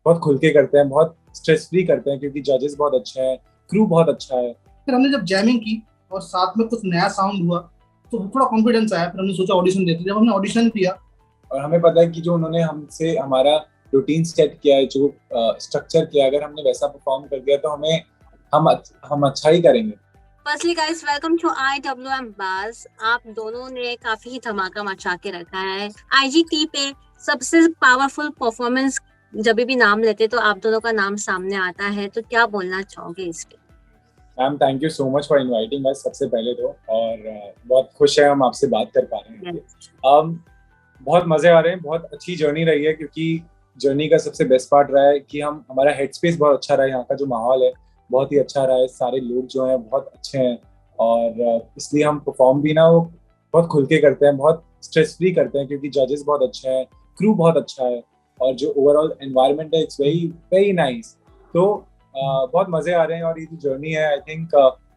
बहुत खुल के करते हैं, बहुत स्ट्रेस फ्री करते हैं क्योंकि जजेस बहुत अच्छे हैं, क्रू बहुत अच्छा है। फिर हमने जब जैमिंग की और साथ में कुछ नया साउंड हुआ तो थोड़ा कॉन्फिडेंस आया। फिर हमने सोचा ऑडिशन देते। जब हमने ऑडिशन किया और हमें पता है कि जो उन्होंने हमसे हमारा रूटीन सेट किया है, जो स्ट्रक्चर किया, अगर हमने वैसा परफॉर्म कर दिया तो हम अच्छा ही करेंगे। Firstly guys, welcome to IWM बाज। आप दोनों ने काफी धमाका मचा के रखा है। IGT पे सबसे पावरफुल परफॉर्मेंस जब भी नाम लेते तो आप दोनों का नाम सामने आता है, तो क्या बोलना चाहोगे इस पे? Ma'am, thank you so much for inviting us सबसे पहले तो। और बहुत खुश है हम आपसे बात कर पा रहे हैं। बहुत मजे आ रहे हैं, बहुत अच्छी जर्नी रही है क्योंकि जर्नी का सबसे बेस्ट पार्ट रहा है कि हमारा हेड स्पेस बहुत अच्छा रहा है, यहाँ का जो माहौल है बहुत ही अच्छा रहा है, सारे लोग जो हैं बहुत अच्छे हैं। और इसलिए हम परफॉर्म भी ना वो बहुत खुल के करते हैं, बहुत स्ट्रेस फ्री करते हैं क्योंकि जजेस बहुत अच्छे हैं, क्रू बहुत अच्छा है, और जो ओवरऑल एनवायरनमेंट है इट्स वेरी वेरी नाइस। तो बहुत मजे आ रहे हैं और ये जो जर्नी है आई थिंक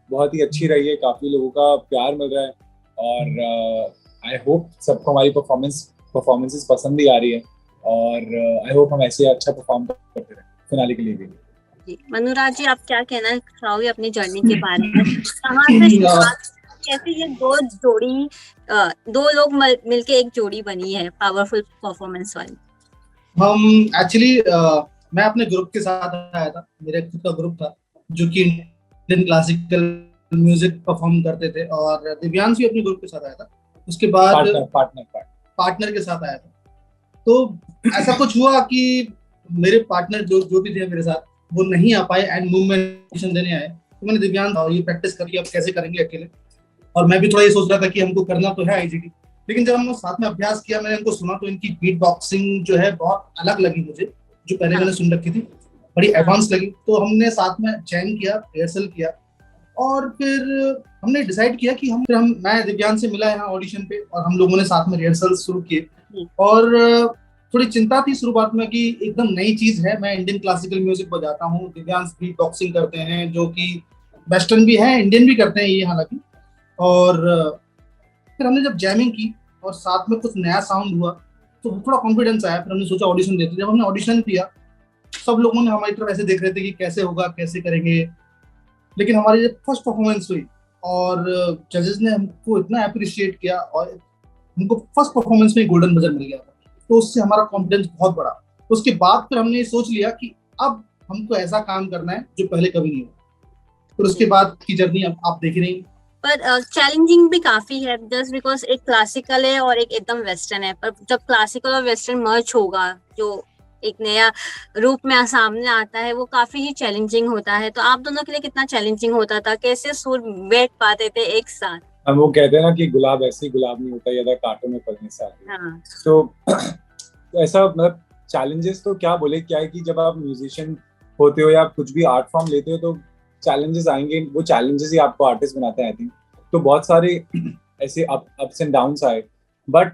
बहुत ही अच्छी रही है, काफी लोगों का प्यार मिल रहा है और आई होप सबको हमारी परफॉर्मेंसेस पसंद भी आ रही है और आई होप हम ऐसे अच्छा परफॉर्म करते रहे फिनाले के लिए भी। मनुराज जी, आप क्या कहना चाहोगे अपनी जर्नी के बारे में? कहाँ से शुरुआत, कैसे ये दो लोग मिलके एक जोड़ी बनी है पावरफुल परफॉर्मेंस वाली? हम एक्चुअली मैं अपने ग्रुप के साथ आया था। मेरा खुद का ग्रुप था जो कि इंडियन क्लासिकल म्यूजिक परफॉर्म करते थे, और दिव्यांश भी अपने ग्रुप के साथ आया था। उसके बाद पार्टनर के साथ आया था। तो ऐसा कुछ हुआ कि मेरे पार्टनर जो भी थे मेरे साथ वो नहीं आ पाए एंड मूवमेंट देने आए। तो मैंने दिव्यांश ये प्रैक्टिस करी, अब कैसे करेंगे अकेले। और मैं भी थोड़ा ये सोच रहा था कि हमको करना तो है आईजीटी, लेकिन जब हमने साथ में अभ्यास किया, मैंने उनको सुना तो इनकी बीट बॉक्सिंग जो है बहुत अलग लगी मुझे, जो पहले मैंने सुन रखी थी, बड़ी एडवांस लगी। तो हमने साथ में जैम किया, रिहर्सल किया, और फिर हमने डिसाइड किया कि मैं दिव्यांश से मिला यहाँ ऑडिशन पे और हम लोगों ने साथ में रिहर्सल शुरू किए। और थोड़ी चिंता थी शुरुआत में कि एकदम नई चीज है, मैं इंडियन क्लासिकल म्यूजिक बजाता हूँ, दिव्यांश बीट बॉक्सिंग करते हैं जो कि वेस्टर्न भी है, इंडियन भी करते हैं ये हालांकि। और फिर हमने जब जैमिंग की और साथ में कुछ नया साउंड हुआ तो थोड़ा कॉन्फिडेंस आया। फिर हमने सोचा ऑडिशन देते। जब हमने ऑडिशन किया सब लोगों ने हमारी तरफ ऐसे देख रहे थे कि कैसे होगा, कैसे करेंगे। लेकिन हमारी जब फर्स्ट परफॉर्मेंस हुई और जजेस ने हमको इतना अप्रिशिएट किया और हमको फर्स्ट परफॉर्मेंस में गोल्डन बजर मिल गया था, तो उससे हमारा कॉन्फिडेंस बहुत बढ़ा। तो उसके बाद फिर हमने सोच लिया कि अब हमको ऐसा काम करना है जो पहले कभी नहीं हुआ। फिर उसके बाद की जर्नी अब आप देख रही हैं। पर चैलेंजिंग भी काफी है, जस्ट बिकॉज एक क्लासिकल है और एक एकदम वेस्टर्न है। पर जब क्लासिकल और वेस्टर्न मर्ज होगा, जो एक नया रूप में सामने आता है, वो काफी ही चैलेंजिंग होता है। तो आप दोनों के लिए कितना चैलेंजिंग होता था? कैसे सुर बैठ पाते थे एक साथ? हम वो कहते हैं ना कि गुलाब ऐसे ही गुलाब नहीं होता, या कांटों में पलने से आती है। हाँ। तो ऐसा मतलब चैलेंजेस तो क्या बोले, क्या है कि जब आप म्यूजिशियन होते हो या कुछ भी आर्ट फॉर्म लेते हो तो चैलेंजेस आएंगे, वो चैलेंजेस ही आपको आर्टिस्ट बनाते हैं आई थिंक। तो बहुत सारे ऐसे अप्स एंड डाउन्स आए, बट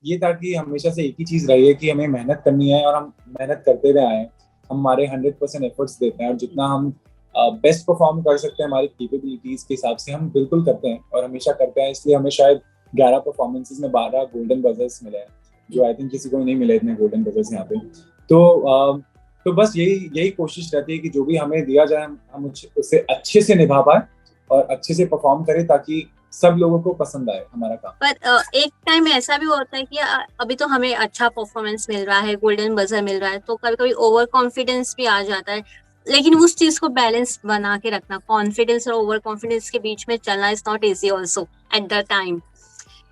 ये था कि हमेशा से एक ही चीज रही है कि हमें मेहनत करनी है और हम मेहनत करते हुए आए हैं। हम हमारे 100% एफर्ट्स देते हैं और जितना हम बेस्ट परफॉर्म कर सकते हैं हमारी कैपेबिलिटीज के हिसाब से हम बिल्कुल करते हैं और हमेशा करते हैं। इसलिए हमें शायद 11 परफॉर्मेंसेस में 12 गोल्डन बजर्स मिले हैं, जो आई थिंक किसी को नहीं मिले इतने गोल्डन बजर्स यहाँ पे। तो बस यही कोशिश रहती है कि जो भी हमें दिया जाए हम उससे अच्छे से निभा पाए और अच्छे से परफॉर्म करें ताकि सब लोगों को पसंद आए हमारा काम। पर एक टाइम ऐसा भी होता है कि अभी तो हमें अच्छा परफॉर्मेंस मिल रहा है, गोल्डन बजर मिल रहा है, तो कभी कभी ओवर कॉन्फिडेंस भी आ जाता है। लेकिन उस चीज को बैलेंस बना के रखना, कॉन्फिडेंस और ओवर कॉन्फिडेंस के बीच में चलना is not easy also at the time.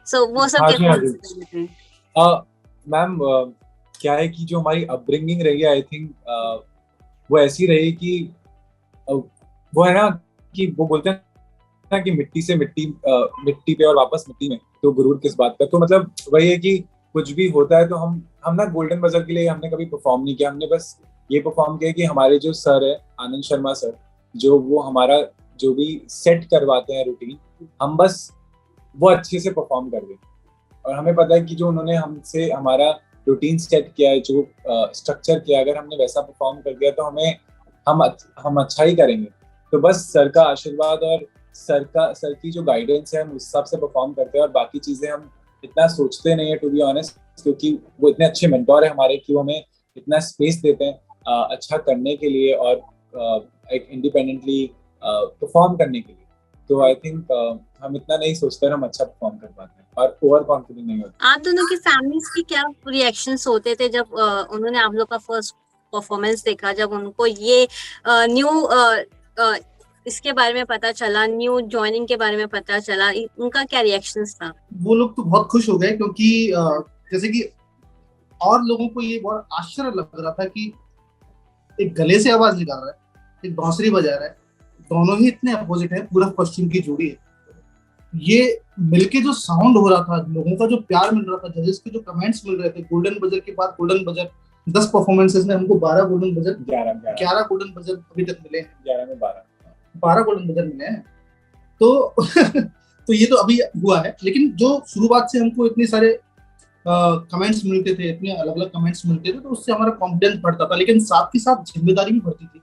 So वो सब कैसे? मैम क्या है कि जो हमारी अपब्रिंगिंग रही है आई थिंक वो ऐसी रही कि वो है ना कि वो बोलते हैं ना कि मिट्टी से मिट्टी पे और वापस मिट्टी में, तो गुरूर किस बात का। तो मतलब वही है कि कुछ भी होता है तो हम ना गोल्डन बजर के लिए हमने कभी परफॉर्म नहीं किया। हमने बस ये परफॉर्म किया कि हमारे जो सर है आनंद शर्मा सर, जो वो हमारा जो भी सेट करवाते हैं रूटीन, हम बस वो अच्छे से परफॉर्म कर दें। और हमें पता है कि जो उन्होंने हमसे हमारा रूटीन सेट किया है, जो स्ट्रक्चर किया, अगर हमने वैसा परफॉर्म कर दिया तो हम अच्छा ही करेंगे। तो बस सर का आशीर्वाद और सर की जो गाइडेंस है हम उस हिसाब से परफॉर्म करते हैं और बाकी चीजें हम इतना सोचते नहीं है टू बी ऑनेस्ट, क्योंकि वो इतने अच्छे मेंटोर है हमारे कि वो हमें इतना स्पेस देते हैं अच्छा करने के लिए और एक इंडिपेंडेंटली परफॉर्म करने के लिए। तो आई थिंक हम इतना नहीं सोचते हम अच्छा परफॉर्म कर पाते हैं और ओवर कॉन्फिडेंट नहीं होते। आप दोनों की फैमिलीज की क्या रिएक्शंस होते थे जब उन्होंने आप लोग का फर्स्ट परफॉर्मेंस देखा, जब उनको ये न्यू इसके बारे में पता चला, न्यू ज्वाइनिंग के बारे में पता चला, उनका क्या रिएक्शंस था? वो लोग तो बहुत खुश हो गए, क्योंकि जैसे कि और लोगों को ये बहुत आश्चर्य लग रहा था कि एक गले से आवाज निकाल रहा है, एक बांसुरी बजा रहा है, दोनों ही इतने अपोजिट है, पूरा पश्चिम की जोड़ी है। ये मिलके जो साउंड हो रहा था, लोगों का जो प्यार मिल रहा था, जजेस के जो कमेंट्स मिल रहे थे, गोल्डन बजर के बाद गोल्डन बजर 10 परफॉर्मेंसेस में हमको 12 गोल्डन बजर 11 गोल्डन बजर अभी तक मिले हैं। 11 में 12 गोल्डन बजर मिले हैं। तो तो ये तो अभी हुआ है, लेकिन जो शुरुआत से हमको इतने सारे कमेंट्स मिलते थे, इतने अलग अलग कमेंट्स मिलते थे, तो उससे हमारा कॉन्फिडेंस बढ़ता था, लेकिन साथ ही साथ जिम्मेदारी भी बढ़ती थी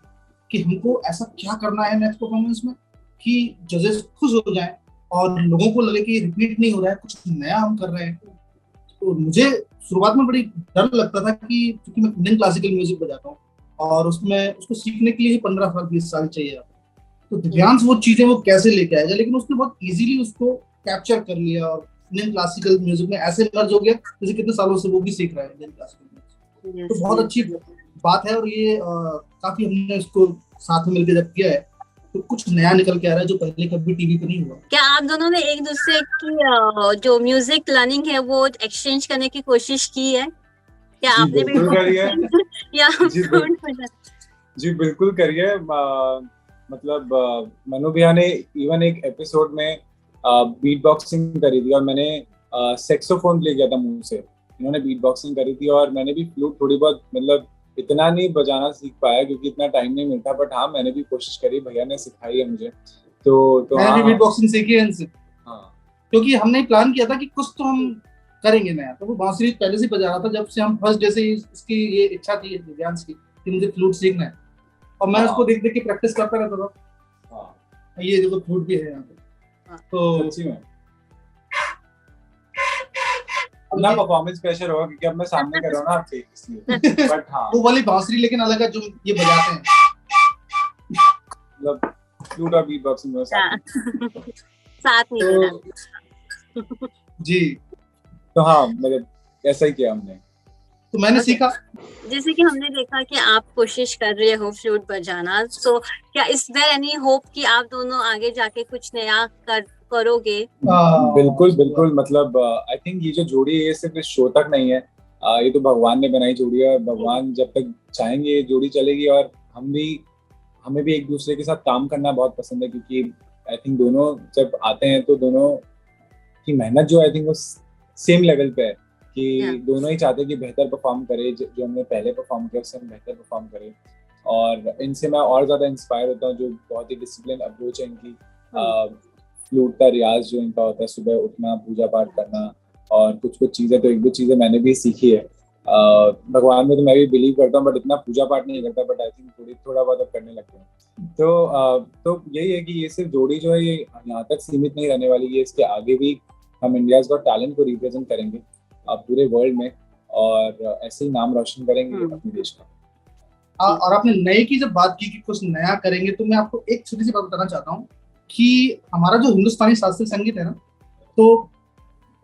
कि हमको ऐसा क्या करना है नेक्स्ट परफॉर्मेंस में कि जजेस खुश हो जाएं और लोगों को लगे कि रिपीट नहीं हो रहा है, कुछ नया हम कर रहे हैं। तो मुझे शुरुआत में बड़ी डर लगता था कि क्योंकि मैं इंडियन क्लासिकल म्यूजिक बजाता हूँ और उसमें उसको सीखने के लिए 15 साल 20 साल चाहिए। तो दिव्यांश वो चीजें वो कैसे लेके आएगा, लेकिन उसने बहुत इजीली उसको कैप्चर कर लिया और इंडियन क्लासिकल म्यूजिक में ऐसे मर्ज हो गया जैसे कितने सालों से वो भी सीख रहा है इंडियन क्लासिकल म्यूजिक। तो बहुत अच्छी बात है और ये काफी हमने इसको साथ में मिलकर जब किया है तो कुछ नया निकल के आ रहा है जो पहले कभी टीवी पे नहीं हुआ। क्या आप दोनों ने एक दूसरे की जो म्यूजिक लर्निंग है वो एक्सचेंज करने की कोशिश की है? क्या आपने भी करी है? या जी बिल्कुल करिए। मतलब मनु भैया ने इवन एक एपिसोड में बीट बॉक्सिंग करी थी और मैंने सेक्सोफोन प्ले किया था मुंह से। इन्होंने बीट बॉक्सिंग करी थी और मैंने भी फ्लूट थोड़ी बहुत, मतलब इतना नहीं बजाना सीख पाया क्योंकि इतना टाइम नहीं मिलता, बट हाँ मैंने भी कोशिश करी, भैया ने सिखाई है मुझे। तो मैंने भी बीट बॉक्सिंग सीखी है इनसे। हाँ, क्योंकि हमने प्लान किया था कि कुछ तो हम करेंगे नया, तो वो बांसुरी पहले से बजा रहा था जब से हम फर्स्ट डे से इसकी ये इच्छा थी दिव्यांश की कि मुझे फ्लूट सीखना है और मैं उसको देख देख के प्रैक्टिस करता रहता था। ये देखो फ्लूट भी है यहाँ पे। तो सच्ची में अपना परफॉर्मेंस प्रेशर होगा क्योंकि अब मैं सामने कर रहा हूँ ना आपके, इसलिए। बट हाँ वो वाली बांसुरी लेकिन अलग है जो ये बजाते हैं, मतलब फ्लूट और बीट बॉक्सिंग में साथ नहीं जी। तो हाँ मतलब ऐसा ही किया हमने। तो मैंने सीखा, जैसे कि हमने देखा कि आप कोशिश कर रहे हो फ्लूट बजाना, तो क्या इज देयर एनी होप कि आप दोनों आगे जाके कुछ नया करोगे? बिल्कुल बिल्कुल, मतलब आई थिंक ये जो जोड़ी है ये सिर्फ इस शो तक नहीं है, ये तो भगवान ने बनाई जोड़ी है और भगवान जब तक चाहेंगे ये जोड़ी चलेगी। और हमें भी एक दूसरे के साथ काम करना बहुत पसंद है क्योंकि आई थिंक दोनों जब आते हैं तो दोनों की मेहनत जो आई थिंक वो सेम लेवल पे है कि दोनों ही चाहते हैं कि बेहतर परफॉर्म करे, जो हमने पहले परफॉर्म किया उससे हम बेहतर परफॉर्म करें। और इनसे मैं और ज्यादा इंस्पायर होता हूँ, जो बहुत ही डिसिप्लिन अप्रोच है इनकी। फ्लूट का रियाज जो इनका होता है, सुबह उठना, पूजा पाठ करना और कुछ चीजें, तो एक दो चीजें मैंने भी सीखी है। भगवान में तो मैं भी बिलीव करता हूँ बट इतना पूजा पाठ नहीं करता, बट आई थिंक थोड़ा बहुत अब करने लगते हैं। तो यही है कि ये सिर्फ जोड़ी जो है ये यहाँ तक सीमित नहीं रहने वाली है, इसके आगे भी हम इंडियाज गॉट टैलेंट को रिप्रेजेंट करेंगे पूरे वर्ल्ड में और ऐसे ही नाम रोशन करेंगे अपने देश का। और आपने नए की जब बात की कि कुछ नया करेंगे, तो मैं आपको एक छोटी सी बात बताना चाहता हूँ कि हमारा जो हिंदुस्तानी शास्त्रीय संगीत है ना, तो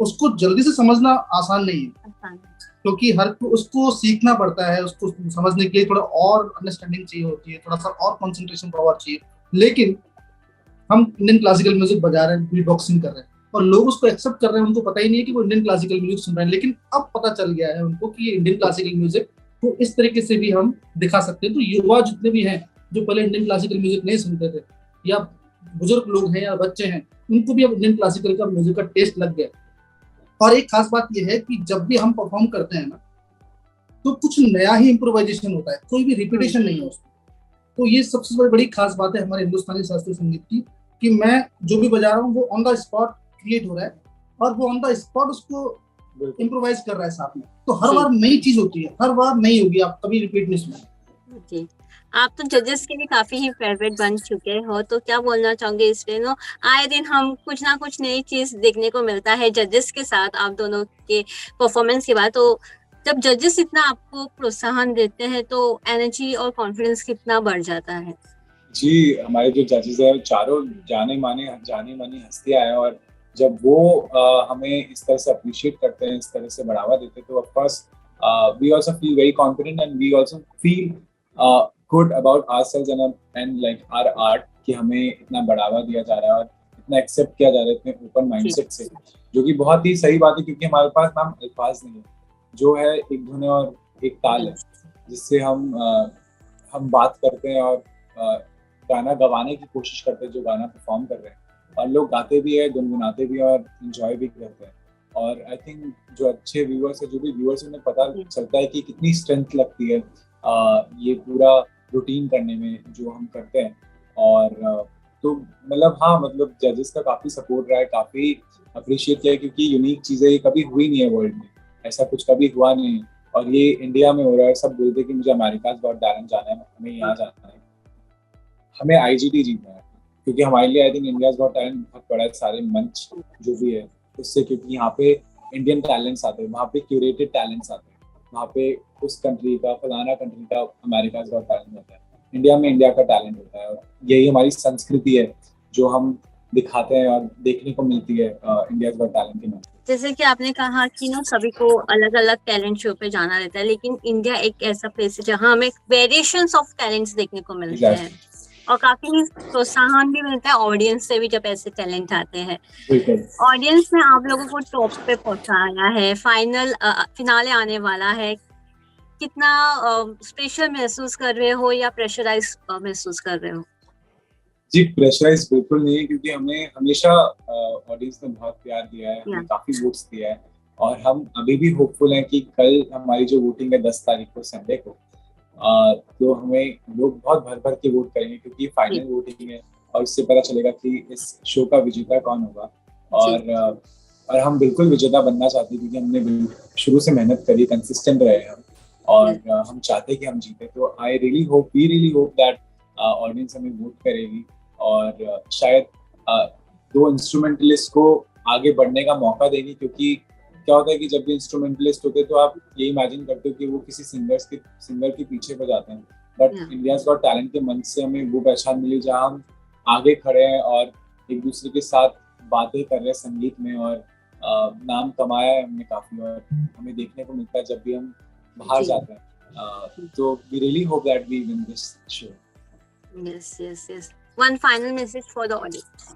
उसको जल्दी से समझना आसान नहीं है क्योंकि हर को उसको सीखना पड़ता है, उसको समझने के लिए थोड़ा और अंडरस्टैंडिंग चाहिए होती है, थोड़ा सा और कंसंट्रेशन पावर चाहिए। लेकिन हम इंडियन क्लासिकल म्यूजिक बजा रहे हैं, बीट बॉक्सिंग कर रहे हैं और लोग उसको एक्सेप्ट कर रहे हैं, उनको पता ही नहीं है कि वो इंडियन क्लासिकल म्यूजिक सुन रहे हैं, लेकिन अब पता चल गया है उनको कि ये इंडियन क्लासिकल म्यूजिक को इस तरीके से भी हम दिखा सकते हैं। तो युवा जितने भी हैं जो पहले इंडियन क्लासिकल म्यूजिक नहीं सुनते थे, या बुजुर्ग लोग हैं या बच्चे हैं, उनको भी अब इंडियन क्लासिकल का म्यूजिक का टेस्ट लग गया। और एक खास बात यह है कि जब भी हम परफॉर्म करते हैं ना, तो कुछ नया ही इम्प्रोवाइजेशन होता है, कोई भी रिपीटेशन नहीं है उसमें। तो ये सबसे बड़ी खास बात है हमारे हिंदुस्तानी शास्त्रीय संगीत की कि मैं जो भी बजा रहा हूँ वो ऑन द स्पॉट क्रिएट हो रहा है और वो ऑन द स्पॉट उसको इम्प्रोवाइज कर रहा है साथ में। तो हर बार नई चीज होती है, हर बार नई होगी, आप कभी रिपीट नहीं सुना। आप तो जजेस के भी काफी ही फेवरेट बन चुके हो, तो क्या बोलना चाहोगे इस पे? आए दिन हम कुछ ना कुछ नई चीज देखने को मिलता है जजेस के साथ आप दोनों के परफॉर्मेंस के बाद, तो जब जजेस इतना आपको प्रोत्साहन देते हैं तो एनर्जी और कॉन्फिडेंस कितना बढ़ जाता है। जी, हमारे जो जजेस हैं चारों जानी मानी हस्तियां हैं, और जब वो हमें इस तरह से अप्रिशिएट करते हैं, इस तरह से बढ़ावा देते हैं, तो of course we also feel very confident and we also feel good about ourselves and like our art, कि हमें इतना बढ़ावा दिया जा रहा है और इतना एक्सेप्ट किया जा रहा है इतने ओपन माइंडसेट से, जो कि बहुत ही सही बात है, क्योंकि हमारे पास मैम अल्फाज नहीं है, जो है एक धुन और एक ताल है, जिससे हम बात करते हैं और गाना गवाने की कोशिश करते हैं, जो गाना परफॉर्म कर रहे हैं, और लोग गाते भी है, गुनगुनाते भी हैं और एंजॉय भी करते हैं। और आई थिंक जो अच्छे व्यूअर्स है, जो भी व्यूअर्स उन्हें पता चलता है कि कितनी स्ट्रेंथ लगती है ये पूरा रूटीन करने में जो हम करते हैं। और तो मतलब हाँ, मतलब जजेस का काफी सपोर्ट रहा है, काफी अप्रिशिएट किया है, क्योंकि यूनिक चीजें ये कभी हुई नहीं है वर्ल्ड में, ऐसा कुछ कभी हुआ नहीं है, और ये इंडिया में हो रहा है। सब बोलते हैं कि मुझे अमेरिकाज़ गॉट टैलेंट जाना है, हमें यहाँ जाना है, हमें आईजीटी जीतना है, क्योंकि हमारे लिए I think India's got talent बहुत बड़ा है, सारे मंच जो भी है उससे, क्योंकि यहाँ पे इंडियन टैलेंट्स आते हैं, वहाँ पे क्यूरेटेड टैलेंट्स आते हैं, वहाँ पे उस कंट्री का फलाना कंट्री का अमेरिकाज़ गॉट टैलेंट होता है, इंडिया में इंडिया का टैलेंट होता है, और यही हमारी संस्कृति है जो हम दिखाते हैं और देखने को मिलती है इंडियाज गॉट टैलेंट के नाम। जैसे कि आपने कहा कि ना सभी को अलग अलग टैलेंट शो पे जाना रहता है, लेकिन इंडिया एक ऐसा प्लेस है जहाँ हमें वेरिएशंस ऑफ टैलेंट्स देखने को मिलते हैं और काफी प्रोत्साहन भी मिलता है ऑडियंस से भी जब ऐसे टैलेंट आते हैं। ऑडियंस ने आप लोगों को टॉप पे पहुंचाया है, फिनाले आने वाला है, कितना स्पेशल महसूस कर रहे हो या प्रेशराइज महसूस कर रहे हो? जी, प्रेशराइज बिल्कुल नहीं है, क्योंकि हमें हमेशा ऑडियंस ने बहुत प्यार दिया है, हमें काफी वोट्स दिया है, और हम अभी भी होपफुल हैं कि कल हमारी जो वोटिंग है 10 तारीख को संडे को, तो हमें लोग बहुत भर भर के वोट करेंगे, क्योंकि फाइनल वोटिंग है और इससे पता चलेगा कि इस शो का विजेता कौन होगा। और हम बिल्कुल विजेता बनना चाहते हैं, क्योंकि हमने शुरू से मेहनत करी, कंसिस्टेंट रहे हम, और हम चाहते हैं कि हम जीते। तो we really hope that audience हमें वोट करेगी, और शायद 2 इंस्ट्रूमेंटलिस्ट को आगे बढ़ने का मौका देगी, क्योंकि क्या होता है कि जब भी इंस्ट्रूमेंटलिस्ट होते हैं तो आप ये इमेजिन करते हो कि वो किसी सिंगर के पीछे बजाते हैं, बट इंडियाज गॉट टैलेंट के मंच से हमें वो पहचान मिली जहाँ हम आगे खड़े हैं और एक दूसरे के साथ बातें कर रहे हैं संगीत में, और नाम कमाया है हमने काफी, और हमें देखने को मिलता है जब भी हम बाहर जाते हैं। तो we really hope that we win this show. Yes. One final message for the audience.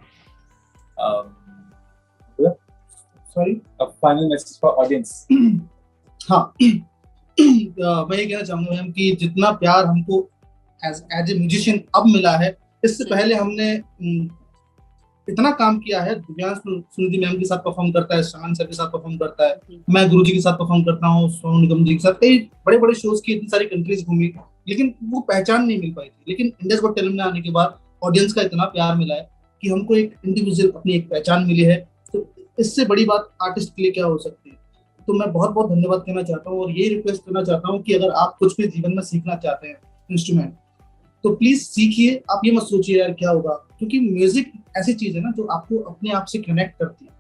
Sorry, a final message for audience. हाँ, मैं ये कहना चाहूंगा मैम कि जितना प्यार हमको एज ए म्यूजिशियन अब मिला है, इससे पहले हमने इतना काम किया है। दिव्यांश सुनिधि मैम के साथ परफॉर्म करता है, शान सर के साथ परफॉर्म करता है, मैं गुरुजी के साथ परफॉर्म करता हूँ, सोनू निगम जी के साथ, कई बड़े बड़े शोज की इतनी सारी कंट्रीज घूमी, लेकिन वो पहचान नहीं मिल पाई थी। लेकिन इंडियाज गॉट टैलेंट में आने के बाद ऑडियंस का इतना प्यार मिला है कि हमको एक इंडिविजुअल अपनी एक पहचान मिली है। तो इससे बड़ी बात आर्टिस्ट के लिए क्या हो सकती है। तो मैं बहुत बहुत धन्यवाद कहना चाहता हूँ, और ये रिक्वेस्ट करना चाहता हूँ कि अगर आप कुछ भी जीवन में सीखना चाहते हैं इंस्ट्रूमेंट, तो प्लीज सीखिए। आप ये मत सोचिए यार क्या होगा, क्योंकि म्यूजिक ऐसी चीज है ना जो आपको अपने आप से कनेक्ट करती है,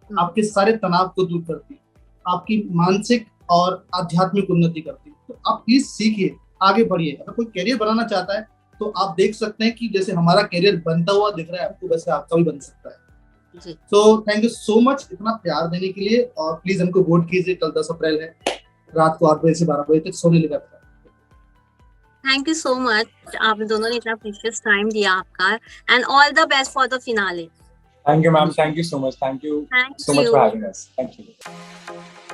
आपके सारे तनाव को दूर करती है, आपकी मानसिक और आध्यात्मिक उन्नति करती है। तो आप प्लीज सीखिए, आगे बढ़िए। अगर कोई करियर बनाना चाहता है तो आप देख सकते हैं कि जैसे हमारा करियर बनता हुआ दिख रहा है आपको, वैसे आपका भी बन सकता है। तो थैंक यू सो मच इतना प्यार देने के लिए, और प्लीज हमको वोट कीजिए। कल 10 अप्रैल है, रात को 8 बजे से 12 बजे तक सोने लगा। थैंक यू सो मच, आप दोनों ने इतना प्रीशियस टाइम दिया आपका, and all the best for the finale. Thank you ma'am, thank you so much, thank you so much for having us. Thank you.